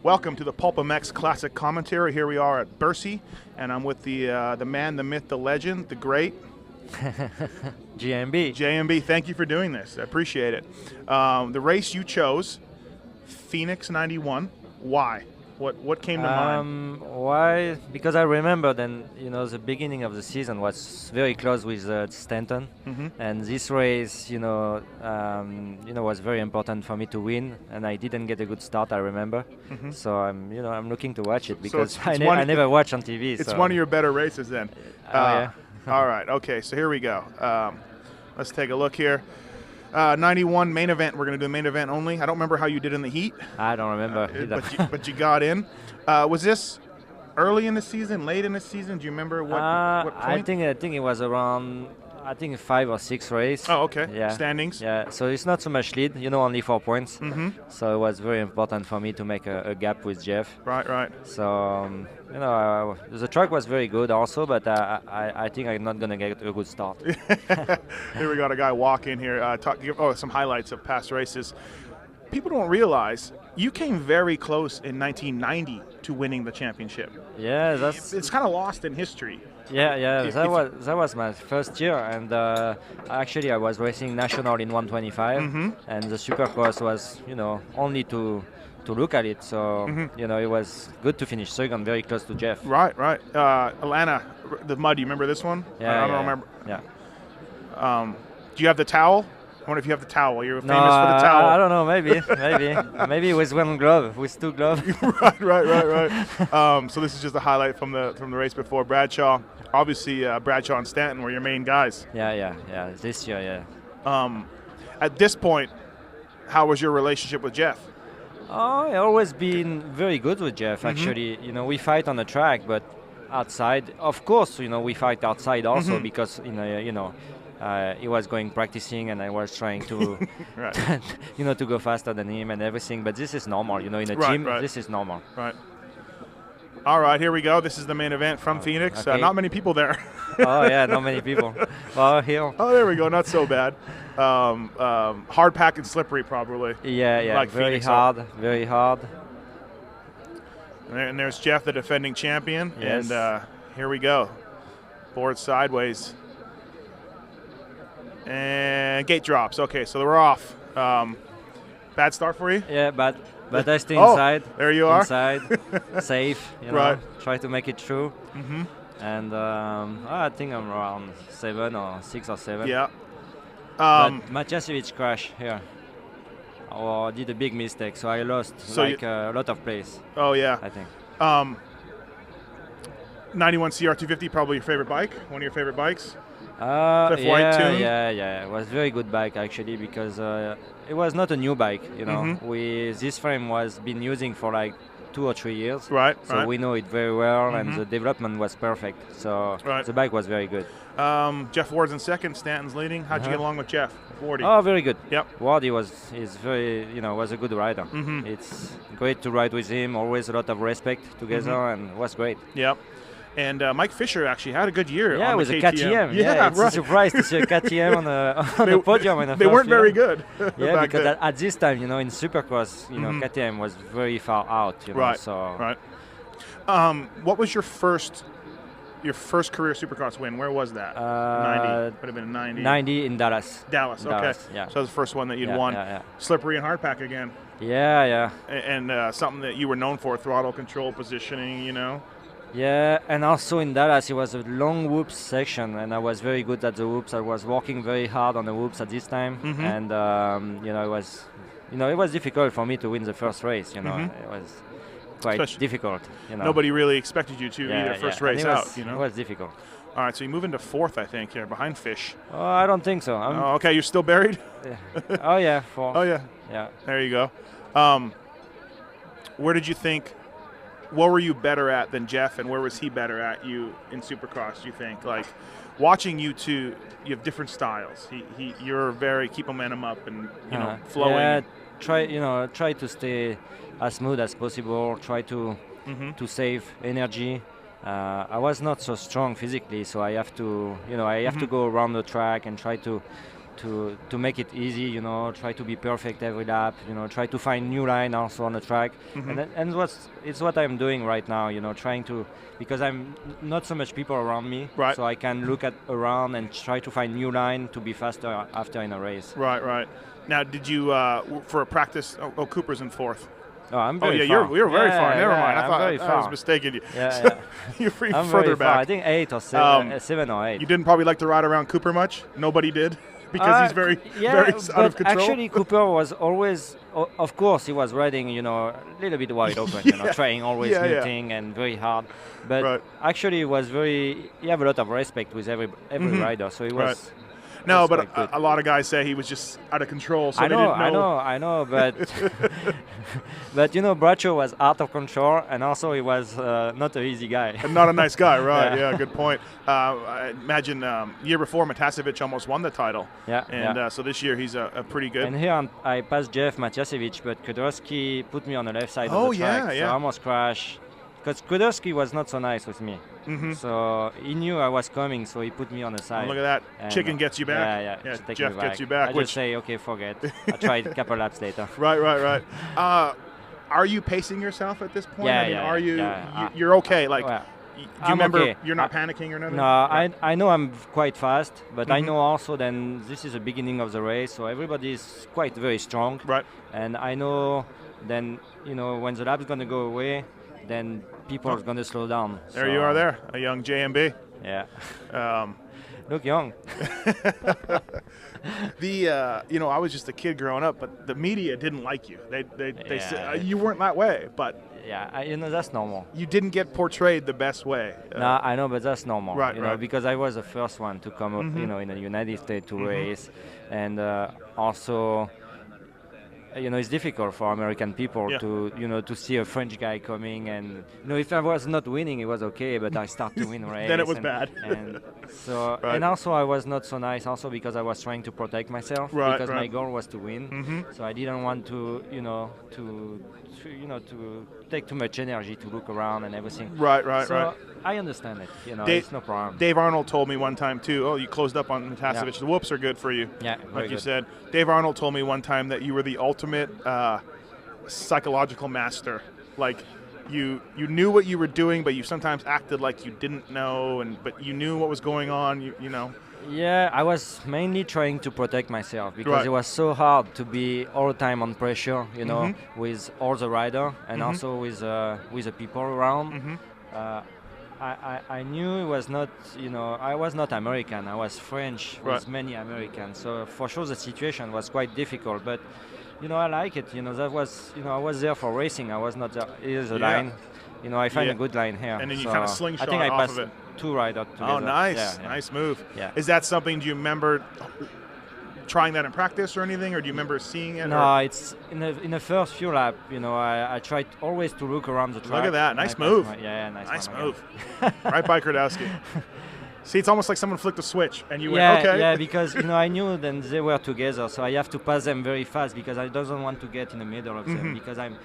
Welcome to the PulpMX Classic Commentary. Here we are at Bercy, and I'm with the man, the myth, the legend, the great JMB. JMB. Thank you for doing this. I appreciate it. The race you chose, Phoenix 91. Why? What came to mind? Why? Because I remember then, the beginning of the season was very close with Stanton, and this race, was very important for me to win, and I didn't get a good start. I remember, so I'm looking to watch it because So I never watch on TV. It's so. one of your better races then. Yeah. All right. Okay. So here we go. Let's take a look here. 91 main event. We're going to do the main event only. I don't remember how you did in the heat. I don't remember either. But you got in. Was this early in the season, late in the season? Do you remember what point? I think it was around 5 or 6 race. Oh, okay. Yeah. Standings. Yeah. So it's not so much lead. Only 4 points. So it was very important for me to make a gap with Jeff. Right. So the track was very good also, but I think I'm not gonna get a good start. Here we got a guy walk in here. Give some highlights of past races. People don't realize you came very close in 1990 to winning the championship. Yeah, it's kind of lost in history. Yeah. That was my first year, and actually I was racing national in 125, and the Supercross was only to look at it. So it was good to finish second, very close to Jeff. Right. Atlanta, the mud. You remember this one? Yeah, I don't remember. Yeah. Do you have the towel? I wonder if you have the towel. You're famous for the towel. I don't know. Maybe with one glove, with 2 gloves. right. So this is just a highlight from the race before. Bradshaw, obviously Bradshaw and Stanton were your main guys. Yeah. This year, yeah. At this point, how was your relationship with Jeff? Oh, I always been very good with Jeff. Actually, we fight on the track, but outside, of course, we fight outside also because he was going practicing, and I was trying to, to go faster than him and everything. But this is normal, in a team. This is normal. Right. All right, here we go. This is the main event from Phoenix. Okay. Not many people there. Oh yeah, not many people. Well, here. Oh, there we go. Not so bad. Hard pack and slippery, probably. Yeah. Like very Phoenix hard. Very hard. And there's Jeff, the defending champion. Yes. And here we go. Board sideways. And gate drops. Okay, so we're off. Bad start for you? Yeah, but I stay inside. There you are. Inside, safe. Right. Try to make it through. And I think I'm around 7 or 6 or 7. Yeah. But Matthes crashed here. Or did a big mistake, so I lost a lot of place. Oh yeah. I think. 91 CR250, probably your favorite bike. One of your favorite bikes. White tune? Yeah. It was very good bike actually because it was not a new bike. This frame was been using for like 2 or 3 years. Right. So we know it very well, and the development was perfect. So the bike was very good. Jeff Ward's in second. Stanton's leading. How'd you get along with Jeff? Wardy. Oh, very good. Yep. Wardy is very was a good rider. It's great to ride with him. Always a lot of respect together, and was great. Yep. And Mike Fisher actually had a good year. Yeah, on it was the a KTM. Yeah, it's a surprise to see a KTM on the podium in the They weren't very good. Yeah, because at this time, in Supercross, KTM was very far out. Right. So. Right. What was your first career Supercross win? Where was that? 90. Would have been 90. 90 in Dallas. Dallas. Okay. Yeah. So that was the first one that you'd won. Yeah. Slippery and hardpack again. Yeah. And something that you were known for: throttle control, positioning. Yeah, and also in Dallas, it was a long whoops section, and I was very good at the whoops. I was working very hard on the whoops at this time, and it was difficult for me to win the first race. It was quite difficult. Nobody really expected you to either first race out. It was difficult. All right, so you move into fourth, I think, here behind Fish. Oh, I don't think so. Okay, you're still buried. Oh yeah, fourth. Oh yeah. Yeah. There you go. Where did you think? What were you better at than Jeff, and where was he better at you in Supercross? You think, like, watching you two, you have different styles. You're very keep momentum up and flowing. Yeah, try to stay as smooth as possible. Try to save energy. I was not so strong physically, so I have to go around the track and try to to make it easy, try to be perfect every lap, try to find new line also on the track, it's what I'm doing right now, trying to, because I'm not so much people around me, right. So I can look around and try to find new line to be faster after in a race. Right. Now, did you for a practice? Oh, Cooper's in fourth. Oh, I'm very far. far. You're very far. Never mind. I thought I was mistaken. Yeah. You're I'm further very back. far. I think 8 or 7, 7 or 8. You didn't probably like to ride around Cooper much. Nobody did because he's very out of control. Actually, Cooper was always, of course, he was riding, a little bit wide open, trying always new thing and very hard. But actually, he was he have a lot of respect with every rider. So he was. Right. No, but a lot of guys say he was just out of control. So I know, but but Bradshaw was out of control, and also he was not an easy guy. And not a nice guy, right? Yeah, good point. I imagine year before Matthes almost won the title. Yeah. And so this year he's a pretty good. And here I passed Jeff Matthes, but Kudrowski put me on the left side of the track, so I almost crashed. Because Kudrowski was not so nice with me. So he knew I was coming, so he put me on the side. Oh, look at that. And Chicken gets you back. Yeah, Jeff gets you back. I just say, okay, forget. I tried a couple laps later. Right. Are you pacing yourself at this point? Are you? Yeah. You're okay. Like, do you remember okay. you're not panicking or nothing? No, I know I'm quite fast, but I know also then this is the beginning of the race, so everybody is quite very strong. Right. And I know then, when the lap is going to go away, then people are going to slow down. There you are there, a young JMB. Yeah. Look young. I was just a kid growing up, but the media didn't like you. They said you weren't that way, but that's normal. You didn't get portrayed the best way. No, I know, but that's normal. Right. Because I was the first one to come up, in the United States to race, and also. It's difficult for American people to see a French guy coming, and if I was not winning, it was okay, but I start to win race. Then it was bad. And so, and also I was not so nice, also because I was trying to protect myself, because my goal was to win. So I didn't want to take too much energy to look around and everything. Right. I understand it. It's no problem. Dave Arnold told me one time too. Oh, you closed up on Matthes. The whoops are good for you. Yeah, like you said. Dave Arnold told me one time that you were the ultimate psychological master. Like you knew what you were doing, but you sometimes acted like you didn't know, but you knew what was going on. You know. Yeah, I was mainly trying to protect myself because it was so hard to be all the time on pressure, with all the rider and also with the people around. I knew it was not, I was not American. I was French with many Americans. So for sure the situation was quite difficult. But, I like it. That was, I was there for racing. I was not there. Here's a line. I find a good line here. And then you kind of slingshot I think I off passed of it. 2 riders together. Oh, nice. Yeah. Nice move. Yeah. Is that something, do you remember trying that in practice or anything, or do you remember seeing it? No, it's in the first few laps, I tried always to look around the track. Look at that. Nice move. Nice move. Right by Kurdowski. See, it's almost like someone flicked a switch and you went, okay. Yeah, because, I knew then they were together, so I have to pass them very fast because I don't want to get in the middle of them because I'm,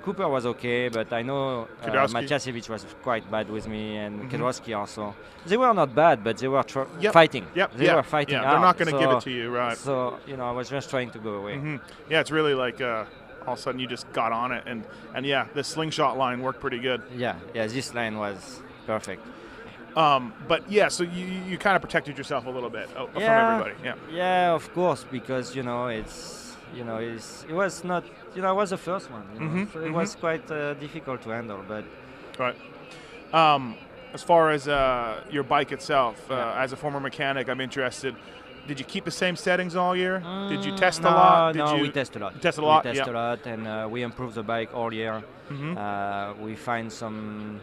Cooper was okay, but I know Matthes was quite bad with me and Kudrowski also. They were not bad, but they were fighting. They were fighting out. They're not going to give it to you, right. So, I was just trying to go away. Yeah, it's really like all of a sudden you just got on it. And yeah, the slingshot line worked pretty good. Yeah, this line was perfect. But yeah, so you kind of protected yourself a little bit from everybody. Yeah, of course, because it was not. I was the first one. So it was quite difficult to handle. But as far as your bike itself, as a former mechanic, I'm interested. Did you keep the same settings all year? Did you test a lot? We test a lot. You test a lot. We test a lot, and we improve the bike all year. We find some.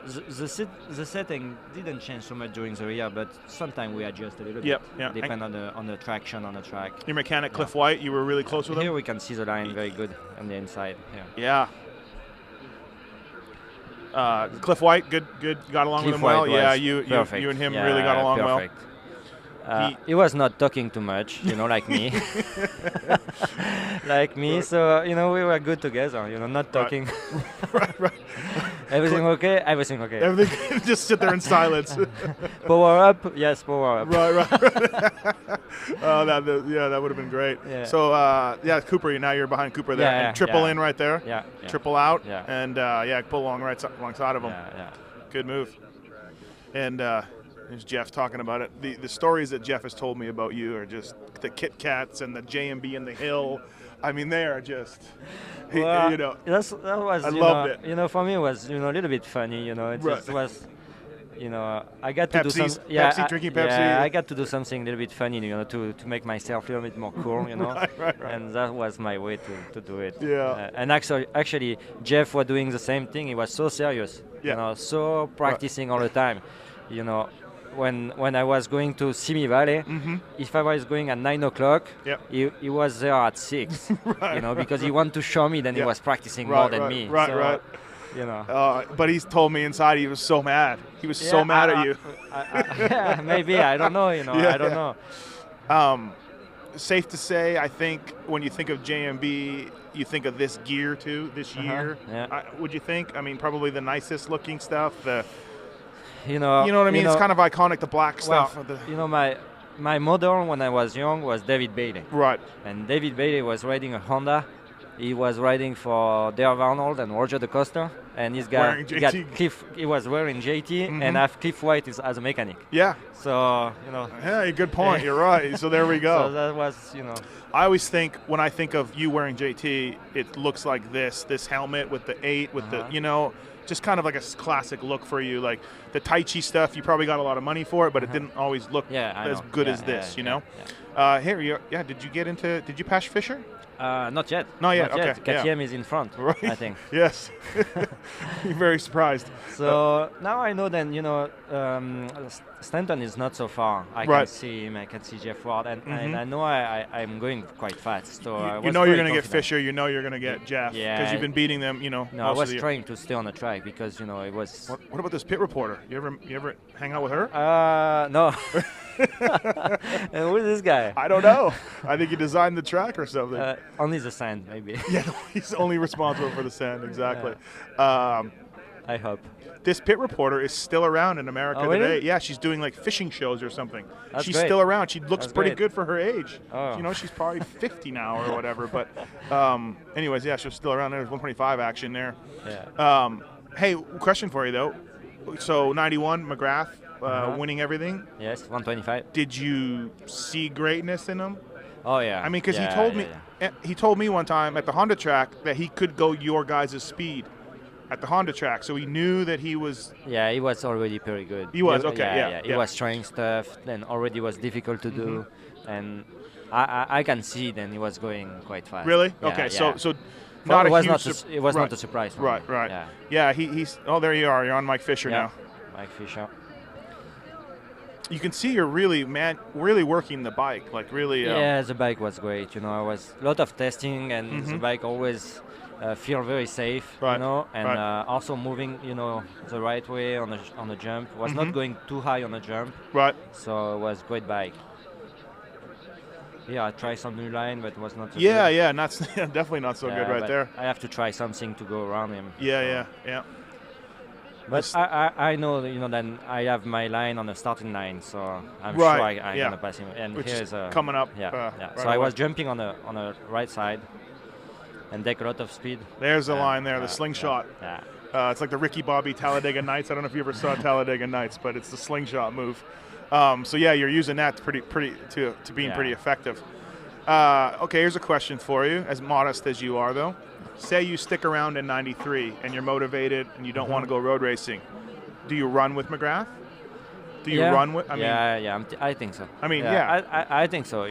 The setting didn't change so much during the year, but sometimes we adjust a little bit. Depend on the traction on the track. Your mechanic Cliff White, you were really close with him? Here we can see the line very good on the inside. Yeah. Cliff White, good, got along with him well. Yeah, you and him really got along perfect. well. He was not talking too much, like me. So, we were good together, not talking. Right. Everything okay? Everything okay. Everything. Just sit there in silence. Power up? Yes, power up. Right. Oh, that would have been great. Yeah. So, Cooper, now you're behind Cooper there. Yeah, and triple in right there. Yeah. Triple out. Yeah. And, pull alongside of him. Yeah. Good move. And there's Jeff talking about it. The stories that Jeff has told me about you are just the Kit Kats and the JMB and the Hill. I mean, they are just, Well, that was. I loved it. For me, it was a little bit funny. It just was. I got to Pepsis, do some. drinking Pepsi. Yeah, I got to do something a little bit funny. To make myself a little bit more cool. Right. And that was my way to do it. Yeah. And actually, Jeff was doing the same thing. He was so serious. Yeah. So practicing all the time. When I was going to Simi Valley, if I was going at 9 o'clock, he was there at 6. Right. Because he wanted to show me. Then he was practicing more than me. Right. So, but he's told me inside he was so mad. He was so mad at you. Maybe I don't know. I don't know. Safe to say, I think when you think of JMB, you think of this gear too. This year, would you think? I mean, probably the nicest looking stuff. You know what I mean? It's kind of iconic, the black stuff. My model when I was young was David Bailey. Right. And David Bailey was riding a Honda. He was riding for Dale Arnold and Roger DeCosta. And he was wearing JT and have Cliff White as a mechanic. Yeah. So, Yeah, good point. You're right. So there we go. So that was, I always think when I think of you wearing JT, it looks like this helmet with the 8, with the, just kind of like a classic look for you. Like the Tai Chi stuff, you probably got a lot of money for it, but it didn't always look as good as this, Here, did you pass Fisher? Not yet. Not yet. Okay. KTM is in front, right. I think. Yes. You're very surprised. So now I know that Stanton is not so far. I can see him. I can see Jeff Ward, and I know I'm going quite fast. So you're going to get Fisher. You're going to get Jeff because you've been beating them. No, I was trying to stay on the track because it was. What about this pit reporter? You ever hang out with her? No. And who's this guy? I don't know. I think he designed the track or something. Only the sand, maybe. Yeah, no, he's only responsible for the sand, exactly. I hope. This pit reporter is still around in America really? today. Yeah, she's doing like fishing shows or something. She's great. still around. She looks pretty good for her age. Oh. She's probably 50 now or whatever. But anyways, yeah, she's still around. There's 125 action there. Yeah. Hey, question for you though. So 91, McGrath. Winning everything. Yes, 125. Did you see greatness in him? Oh yeah. I mean, because he told me one time at the Honda track that he could go your guys' speed at the Honda track, so he knew that he was. Yeah, he was already pretty good. He was okay. He was trying stuff, then already was difficult to do, and I can see then he was going quite fast. Really? Yeah, okay. yeah. So. Not it a was huge it was not a surprise. For right. me. Right. Yeah. He's. Oh, there you are. You're on Mike Fisher now. Mike Fisher. You can see you're really working the bike, like really. Yeah, the bike was great. I was a lot of testing, and the bike always feel very safe. Right. And also moving, the right way on the jump. Was not going too high on the jump. Right. So it was great bike. Yeah, I tried some new line, but it was not so good. Yeah, not definitely not so good right there. I have to try something to go around him. Yeah. But I know, then I have my line on the starting line, so I'm sure I'm gonna pass him. And which here's coming up. Right so I was jumping on the right side, and take a lot of speed. There's the line there, the slingshot. Yeah. It's like the Ricky Bobby Talladega Nights. I don't know if you ever saw Talladega Nights, but it's the slingshot move. So yeah, you're using that to being pretty effective. Okay, here's a question for you. As modest as you are, though, say you stick around in '93 and you're motivated and you don't want to go road racing. Do you run with McGrath? Do you run with? I think so. I mean, I think so.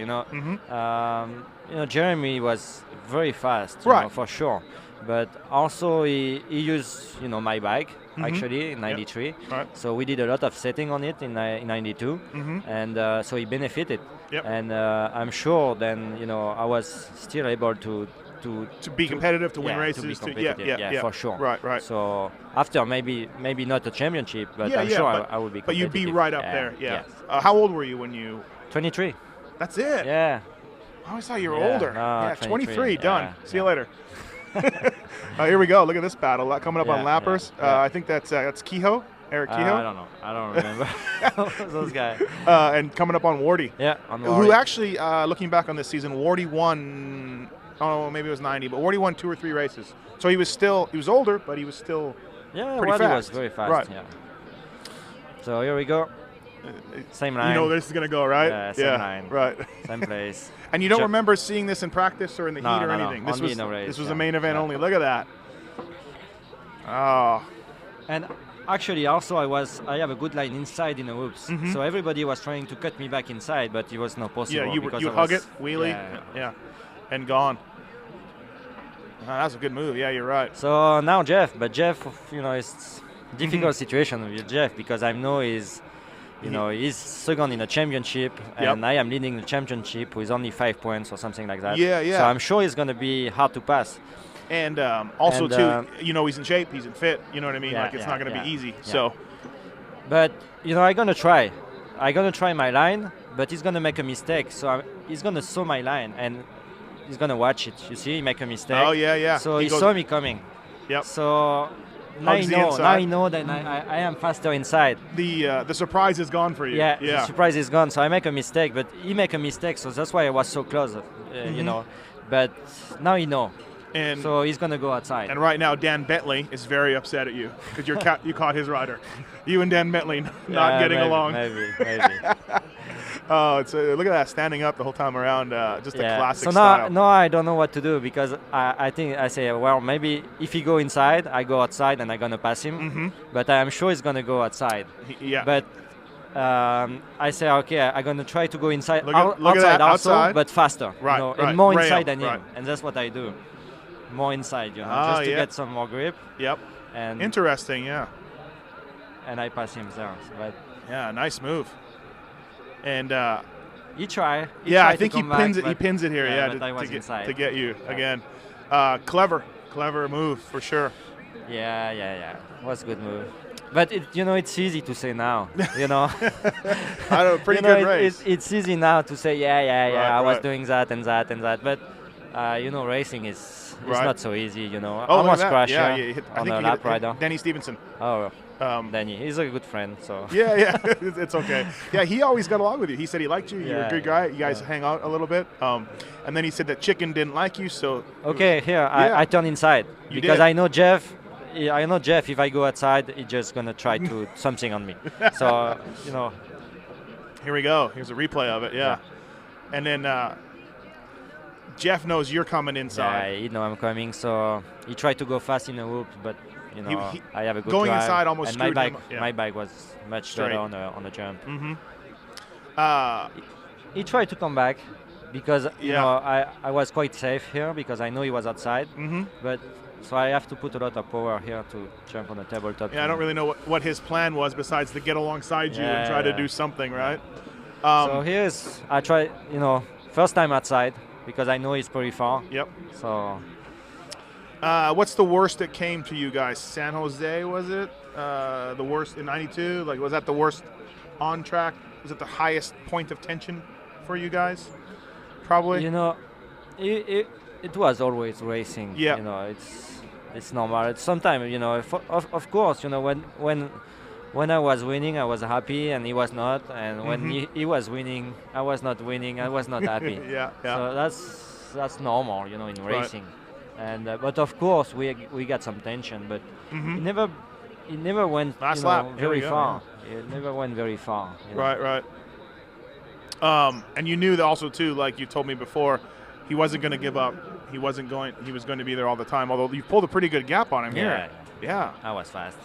Jeremy was very fast, for sure. But also he used my bike actually in '93. Yep. Right. So we did a lot of setting on it in '92, and so he benefited. Yep. And I'm sure then I was still able to be competitive, to win races. To be competitive, for sure. Right. So after maybe not a championship, but I'm sure I would be competitive. But you'd be right up there. Yeah. How old were you when you? 23. That's it. Yeah. I always thought you were older. No, 23. Done. See you later. Here we go. Look at this battle coming up on Yeah, Lappers. yeah. I think that's Kehoe, Eric Kehoe. I don't know. I don't remember those guys. And coming up on Wardy. Yeah, on Who Wardy. actually, looking back on this season, Wardy won, maybe it was 90, but Wardy won 2 or 3 races. So he was older, but he was still Yeah, pretty Wardy fast. was very fast. Right. Yeah. So here we go. Same line. You know this is going to go, right? Yeah, same line. Right. Same place. And you don't remember seeing this in practice or in the No, heat or no, anything? no. This Only was in a race, this was yeah. a main event Yeah. only. Look at that. Oh. And actually, also I have a good line inside in the whoops. So everybody was trying to cut me back inside, but it was not possible. Yeah, you because would I hug was- it, wheelie, Yeah. and gone. That's a good move. Yeah, you're right. So now Jeff, but Jeff, it's difficult situation with Jeff because I know he's second in the championship, and I am leading the championship with only 5 points or something like that. Yeah, yeah. So I'm sure it's going to be hard to pass. And also, And, too, he's in shape, he's in fit. You know what I mean? Yeah, Like, it's not going to be easy. yeah. So, But I'm gonna try. I'm gonna try my line, but he's gonna make a mistake. So he's gonna saw my line and he's gonna watch it. You see, he make a mistake. oh, yeah. So He he goes- saw me coming. Yep. So Hugs the now inside. I know that I am faster inside. The surprise is gone for you. Yeah, Yeah. the surprise is gone. So I make a mistake, but he make a mistake. So that's why I was so close. But now he know. And So he's gonna go outside. and right now, Dan Bentley is very upset at you because you caught his rider. You and Dan Bentley not Yeah, getting maybe, along. Maybe. Oh, look at that, standing up the whole time around. Just a classic so style. now I don't know what to do because I think I say, well, maybe if he go inside, I go outside and I'm gonna pass him. But I'm sure he's gonna go outside. Yeah. But I say, okay, I'm gonna try to go inside, Look at outside that, also, outside. but faster. Right, And right. more Rail, inside than him, right. and that's what I do. More inside, Ah, just to yeah. get some more grip, Yep. and Interesting. Yeah. I pass him there. But Yeah. Nice move. And he try. yeah, try I think to he come pins back, it. He but- pins it here. Yeah, but I was inside. to get you Yeah. again. Clever move for sure. Yeah. Was a good move. But it's easy to say now. I know, pretty You know, good race. It's easy now to say, Right, I was right. doing that and that and that. But racing is Right. not so easy. Oh, look at Almost that. crashed Yeah, here you hit, I on think a you lap hit rider. Denny Stevenson. Oh, Um, Danny, he's a good friend. So yeah, it's okay. Yeah, he always got along with you. He said he liked you. You're a Yeah, good guy. You guys hang out a little bit. And then he said that Chicken didn't like you, so okay, here Yeah. I turn inside You because did. I know Jeff. If I go outside, he's just gonna try to something on me. So here we go. Here's a replay of it. Yeah. And then Jeff knows you're coming yeah, inside. I'm coming. So he tried to go fast in the whoop, but He- I have a good going drive, inside almost and my screwed bike, him. Yeah. my bike was much Straight. better on the jump. Uh, He tried to come back because Yeah. I was quite safe here because I know he was outside. But so I have to put a lot of power here to jump on the tabletop. yeah, I don't really know what his plan was besides to get alongside you and try to Yeah. do something, right? So here's I try first time outside because I know it's pretty far. Yep. So What's the worst that came to you guys? San Jose, was it? The worst in '92? Like, was that the worst on track? Was it the highest point of tension for you guys? Probably. it was always racing. Yeah. It's normal. It's sometimes of course when I was winning I was happy and he was not, and when he was winning I was not winning. I was not happy. Yeah. So that's normal, in racing. And but of course we got some tension, but it never went Last lap. Here we very go, far. It never went very far. Right. And you knew that also too, like you told me before, he wasn't going to give up. He was going to be there all the time. Although you pulled a pretty good gap on him here. Yeah. I was fast.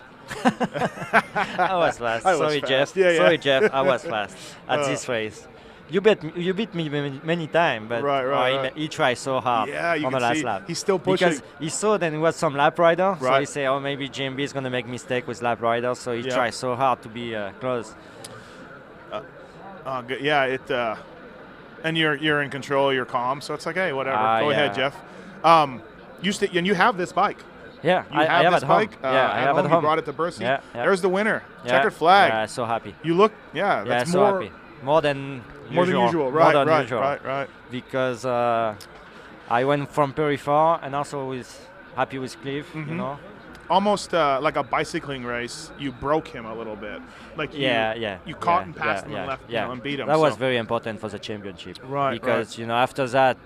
I was fast. I was Sorry, fast. Jeff. Yeah. Sorry, Jeff. I was fast at this race. You beat me many times, but Right. he tried so hard Yeah, you on the can last see lap. he's still pushing. Because he saw that it was some lap rider, so Right. he said, maybe JMB is going to make mistake with lap rider, so he Yeah. tried so hard to be close. Good. Yeah. And you're in control. You're calm. So it's like, hey, whatever. Go ahead, Jeff. And you have this bike. Yeah, You I have this at home. bike. I have at You home. brought it to Bercy. Yeah. There's the winner. Yeah. Checkered flag. Yeah, so happy. You look. Yeah. That's so more. happy. More than More than usual. More than Right. usual. Right. Because I went from very far, and also with happy with Cliff, you know. Almost like a bicycling race, you broke him a little bit. Like you caught and passed him and left, and beat him. That was very important for the championship. Right, because after that,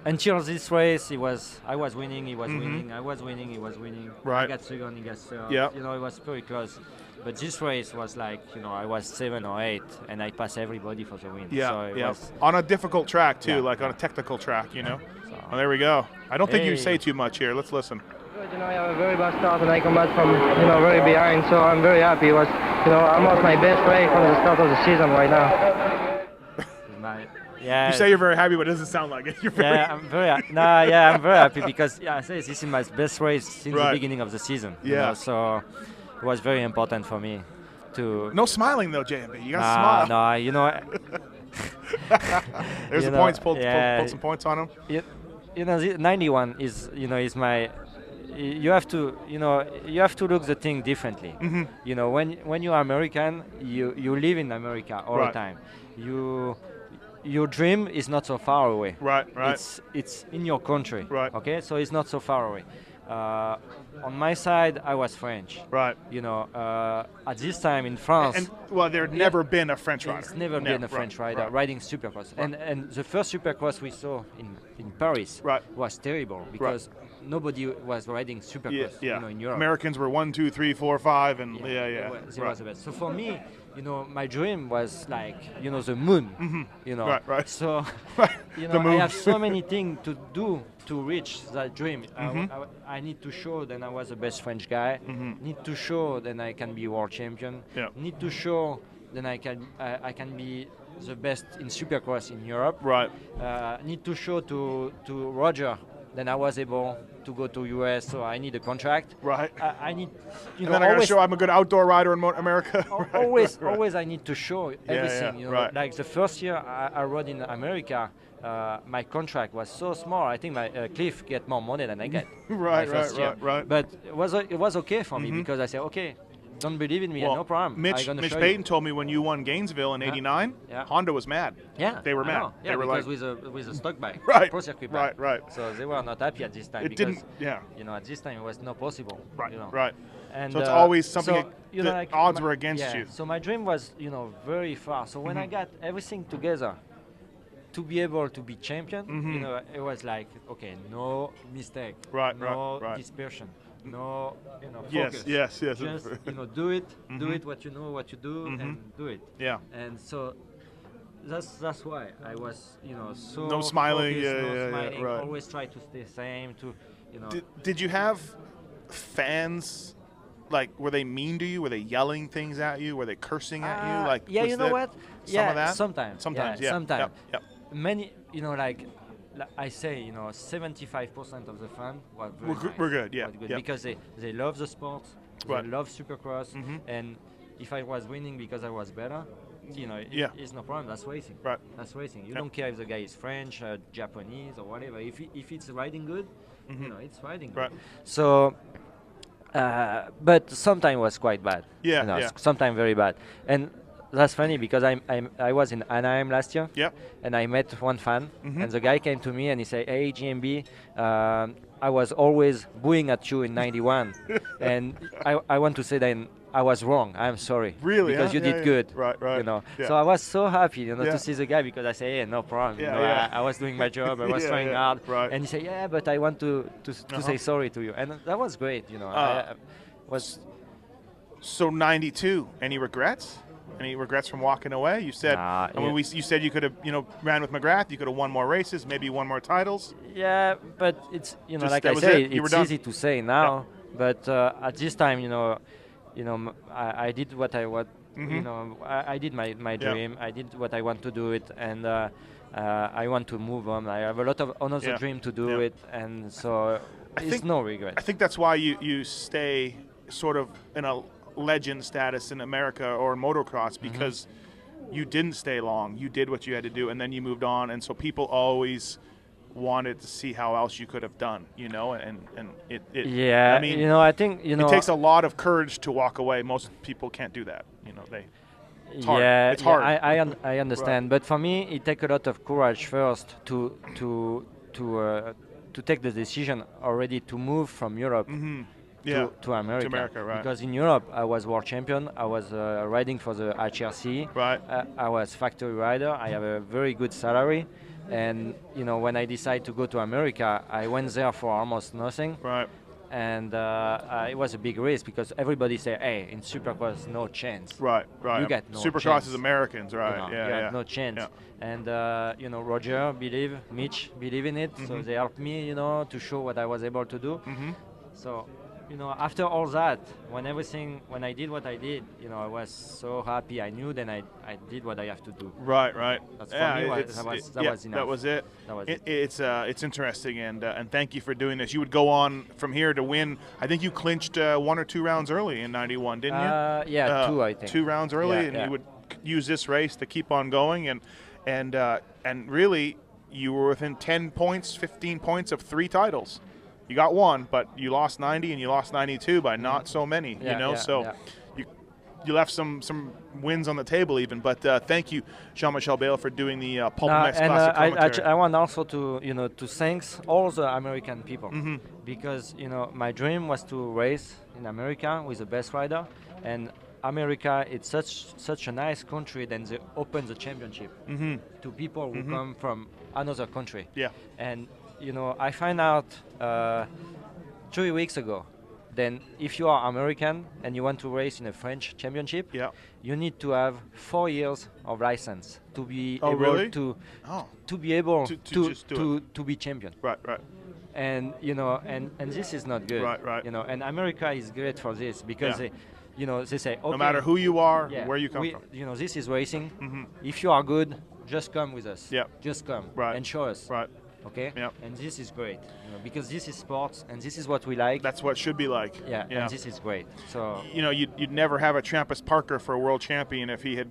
until this race, I was winning, he was winning, I was winning, he was winning. Right. I got second, he got third. Yeah. It was very close. But this race was like, I was 7 or 8, and I passed everybody for the win. Yeah, so it was on a difficult track too, Yeah, on a technical track, So, Well, there we go. I don't think you Hey. say too much here. Let's listen. I have a very bad start and I come back from very behind, so I'm very happy. It was I'm at my best rate from the start of the season right now. You say you're very happy, but it doesn't sound like it. You're very I'm very happy because I say this is my best race since Right. the beginning of the season. Yeah. So it was very important for me to. No smiling though, JMB. You gotta smile. No, There's the points. Pull some points on him. the 91 is my. You have to look the thing differently. When you are American, you live in America all Right. the time. Your dream is not so far away. Right. It's in your country. Right. Okay, so it's not so far away. On my side, I was French. Right. At this time in France. And well, there'd never been a French rider. It's never been a French rider riding Supercross. And the first Supercross we saw in Paris was terrible because nobody was riding Supercross in Europe. Americans were 1, 2, 3, 4, 5, and They was the best. So for me, my dream was like, the moon. Right. So, The moon. I have so many things to do to reach that dream. I need to show that I was the best French guy. Need to show that I can be world champion. Yeah. Need to show that I can be the best in Supercross in Europe. Right. Need to show to Roger that I was able to go to US, so I need a contract. Right. I need, And then I gotta show I'm a good outdoor rider in America. Always I need to show everything. right. Like the first year I rode in America, my contract was so small. I think my Cliff get more money than I get. Right. But it was okay for me because I said, okay, don't believe in me, no problem. Mitch Payton told me when you won Gainesville in '89, Honda was mad. Yeah, they were I mad. know. They were because like, with a stock bike, Pro Circuit bike. Right. So they were not happy at this time It because didn't. Yeah. at this time it was not possible. Right. Right. And so it's always something. So, the odds were against you. So my dream was, very far. So when I got everything together to be able to be champion, it was like, okay, no mistake, no dispersion, no, focus. Yes. Just, do it, do it what you know what you do, and do it. Yeah. And so that's why I was, so no smiling, focused, no smiling, right. always try to stay same, to, Did you have fans? Like, were they mean to you? Were they yelling things at you? Were they cursing at you? Like, yeah, you know what? Some of that? Sometimes. Sometimes. Yep. Many, like I say, 75% of the fans were very nice. We're good, yeah. Because they love the sport, Right. they love Supercross, and if I was winning because I was better, it's no problem. That's racing. Right. That's racing. You don't care if the guy is French, Japanese, or whatever. If it's riding good, it's riding good. Right. So, but sometimes was quite bad. Yeah. Sometimes very bad. And that's funny because I was in Anaheim last year. Yep. And I met one fan, and the guy came to me and he said, "Hey, JMB, I was always booing at you in '91, and I want to say that I was wrong. I'm sorry. Really? Because you did good. Right. Yeah. So I was so happy, to see the guy because I say, "Hey, no problem. I was doing my job. I was trying hard." Right. And he said, "Yeah, but I want to say sorry to you," and that was great. I was. So '92. Any regrets? Any regrets from walking away? You said, you said you could have, ran with McGrath. You could have won more races, maybe won more titles. Yeah, but it's, like that I was say, it. You were it's done. easy to say now. But at this time, I did what I want. I did my dream. I did what I want to do it, and I want to move on. I have a lot of another dream to do it, and so it's no regret. I think that's why you stay sort of in a legend status in America or in motocross, because you didn't stay long. You did what you had to do, and then you moved on. And so people always wanted to see how else you could have done, and it. Yeah, I mean, I think it takes a lot of courage to walk away. Most people can't do that. It's hard. Yeah, it's hard. I understand, but for me, it takes a lot of courage first to to take the decision already to move from Europe Yeah. to America. To America, right. Because in Europe, I was world champion. I was riding for the HRC. Right. I was factory rider. I have a very good salary. And, you know, when I decided to go to America, I went there for almost nothing. Right. And it was a big risk because everybody said, hey, in Supercross, no chance. Right. Right. You get no Supercross chance. is Americans, right? You know, yeah. you Yeah. have no chance. Yeah. And, you know, Roger, Mitch believe in it. So they helped me, you know, to show what I was able to do. So, you know, after all that, when I did what I did, you know, I was so happy. I knew then I did what I have to do. Right, right. That's for me, that was enough. That was it. That was It's interesting, and thank you for doing this. You would go on from here to win. I think you clinched 1 or 2 rounds early in '91, didn't you? Yeah, 2, I think. 2 rounds early, Yeah, and yeah. you would use this race to keep on going, and really, you were within 10 points, 15 points of 3 titles. You got 1, but you lost 90 and you lost 92 by not so many. Yeah, you know, yeah, so. yeah. You left some wins on the table even, but thank you, Jean-Michel Bayle, for doing the PulpMX Classic commentary. I want also to thank all the American people because my dream was to race in America with the best rider, and America it's such a nice country. Then they open the championship to people who come from another country. Yeah, and I find out 3 weeks ago. Then if you are American and you want to race in a French championship, you need to have 4 years of license to be able to be able to be champion. Right, right. And and this is not good. Right, right. And America is great for this because they say, okay, no matter who you are, where you come from. This is racing. If you are good, just come with us. Yeah. Just come and show us. Right. Okay. Yep. And this is great, because this is sports and this is what we like. That's what it should be like. Yeah. And this is great. So you'd never have a Trampus Parker for a world champion if he had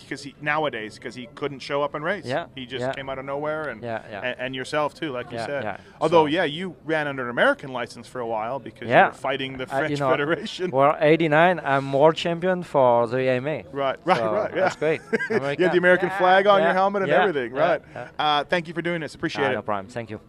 because he couldn't show up and race. Yeah. He just came out of nowhere, and yourself too, like you said. Yeah. Although you ran under an American license for a while because you were fighting the French Federation. Well, '89, I'm world champion for the AMA. Right. So Yeah. That's great. You had the American flag on your helmet and everything. Yeah, right. Thank you for doing this. Appreciate it. No problem. Thank you.